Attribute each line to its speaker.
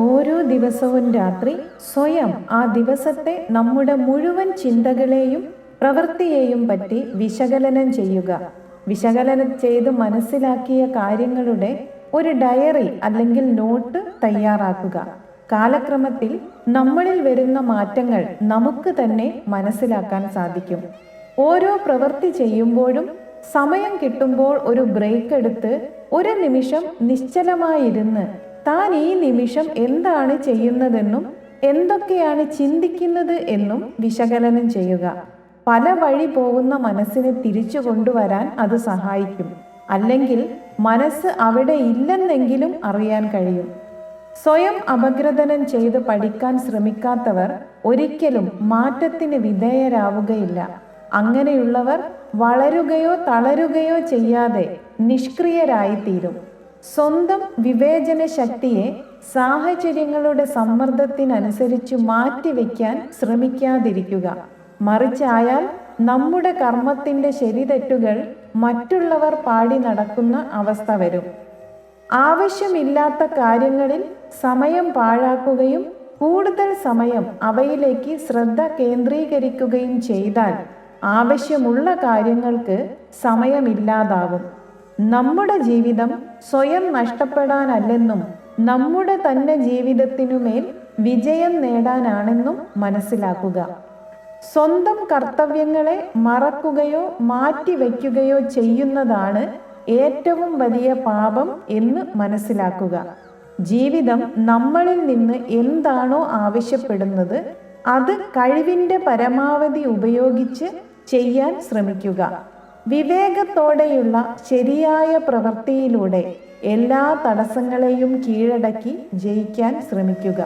Speaker 1: ഓരോ ദിവസവും രാത്രി സ്വയം ആ ദിവസത്തെ നമ്മുടെ മുഴുവൻ ചിന്തകളെയും പ്രവൃത്തിയെയും പറ്റി വിശകലനം ചെയ്യുക. വിശകലനം ചെയ്ത് മനസ്സിലാക്കിയ കാര്യങ്ങളുടെ ഒരു ഡയറി അല്ലെങ്കിൽ നോട്ട് തയ്യാറാക്കുക. കാലക്രമത്തിൽ നമ്മളിൽ വരുന്ന മാറ്റങ്ങൾ നമുക്ക് തന്നെ മനസ്സിലാക്കാൻ സാധിക്കും. ഓരോ പ്രവൃത്തി ചെയ്യുമ്പോഴും സമയം കിട്ടുമ്പോൾ ഒരു ബ്രേക്ക് എടുത്ത് ഒരു നിമിഷം നിശ്ചലമായിരുന്ന് താൻ ഈ നിമിഷം എന്താണ് ചെയ്യുന്നതെന്നും എന്തൊക്കെയാണ് ചിന്തിക്കുന്നത് എന്നും വിശകലനം ചെയ്യുക. പല വഴി പോകുന്ന മനസ്സിനെ തിരിച്ചു കൊണ്ടുവരാൻ അത് സഹായിക്കും. അല്ലെങ്കിൽ മനസ്സ് അവിടെ ഇല്ലെന്നെങ്കിലും അറിയാൻ കഴിയും. സ്വയം അപഗ്രഥനം ചെയ്ത് പഠിക്കാൻ ശ്രമിക്കാത്തവർ ഒരിക്കലും മാറ്റത്തിന് വിധേയരാവുകയില്ല. അങ്ങനെയുള്ളവർ വളരുകയോ തളരുകയോ ചെയ്യാതെ നിഷ്ക്രിയരായിത്തീരും. സ്വന്തം വിവേചന ശക്തിയെ സാഹചര്യങ്ങളുടെ സമ്മർദ്ദത്തിനനുസരിച്ച് മാറ്റിവെക്കാൻ ശ്രമിക്കാതിരിക്കുക. മറിച്ചായാൽ നമ്മുടെ കർമ്മത്തിന്റെ ശരിതെറ്റുകൾ മറ്റുള്ളവർ പാടി നടക്കുന്ന അവസ്ഥ വരും. ആവശ്യമില്ലാത്ത കാര്യങ്ങളിൽ സമയം പാഴാക്കുകയും കൂടുതൽ സമയം അവയിലേക്ക് ശ്രദ്ധ കേന്ദ്രീകരിക്കുകയും ചെയ്താൽ ആവശ്യമുള്ള കാര്യങ്ങൾക്ക് സമയമില്ലാതാവും. നമ്മുടെ ജീവിതം സ്വയം നഷ്ടപ്പെടാനല്ലെന്നും നമ്മുടെ തന്നെ ജീവിതത്തിനുമേൽ വിജയം നേടാനാണെന്നും മനസ്സിലാക്കുക. സ്വന്തം കർത്തവ്യങ്ങളെ മറക്കുകയോ മാറ്റിവെക്കുകയോ ചെയ്യുന്നതാണ് ഏറ്റവും വലിയ പാപം എന്ന് മനസ്സിലാക്കുക. ജീവിതം നമ്മളിൽ നിന്ന് എന്താണോ ആവശ്യപ്പെടുന്നത് അത് കഴിവിൻ്റെ പരമാവധി ഉപയോഗിച്ച് ചെയ്യാൻ ശ്രമിക്കുക. വിവേകത്തോടെയുള്ള ശരിയായ പ്രവൃത്തിയിലൂടെ എല്ലാ തടസ്സങ്ങളെയും കീഴടക്കി ജയിക്കാൻ ശ്രമിക്കുക.